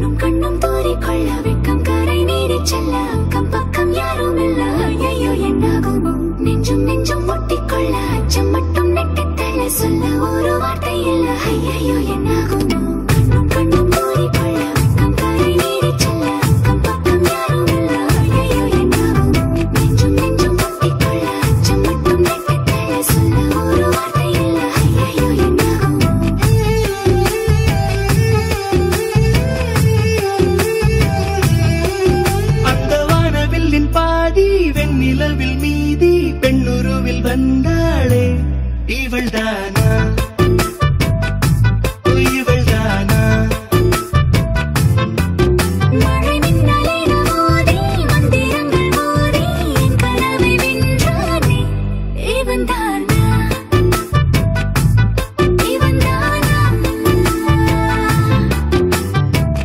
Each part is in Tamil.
கண்ணும் கண்ணும் தூரிக்கொள்ள வெக்கம் கரை நீரி செல்ல அக்கம் பக்கம் யாரும் இல்ல ஐயோ என்னாகுமோ நெஞ்சும் நெஞ்சும் முட்டிக்கொள்ள அச்சம் மட்டும் நெட்டித்தள்ள சொல்ல ஒரு வார்த்தை இல்ல ஐயோ என்னாகுமோ கண்ணும் கண்ணும் தூரிக்கொள்ள வெக்கம் கரை நீரி செல்ல அக்கம் பக்கம் யாரும் இல்ல ஐயோ என்னாகுமோ நெஞ்சும் நெஞ்சும் முட்டிக்கொள்ள அச்சம் மட்டும் நெட்டித்தள்ள சொல்ல ஒரு வார்த்தை இல்ல ஐயோ என்னாகுமோ அந்த வானவில்லின் பாதி வெண்ணிலவில் மீதி பெண்ணுருவில் வந்தாளே இவள்தானா இவள்தானா மழை மின்னலிட மோதி மந்திரங்கள் மோதி என் கனவை வென்றானே இவன்தானா இவன்தானா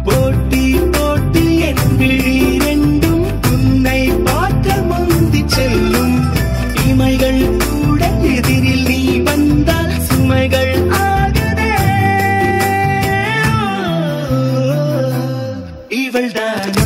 போட்டி போட்டி என் விழி ரெண்டும் உன்னை பார்க்க முந்தி செல்லும் இமைகள் கூட எதிரில் நீ வந்தால் சுமைகள் ஆகுதே இவள்தானா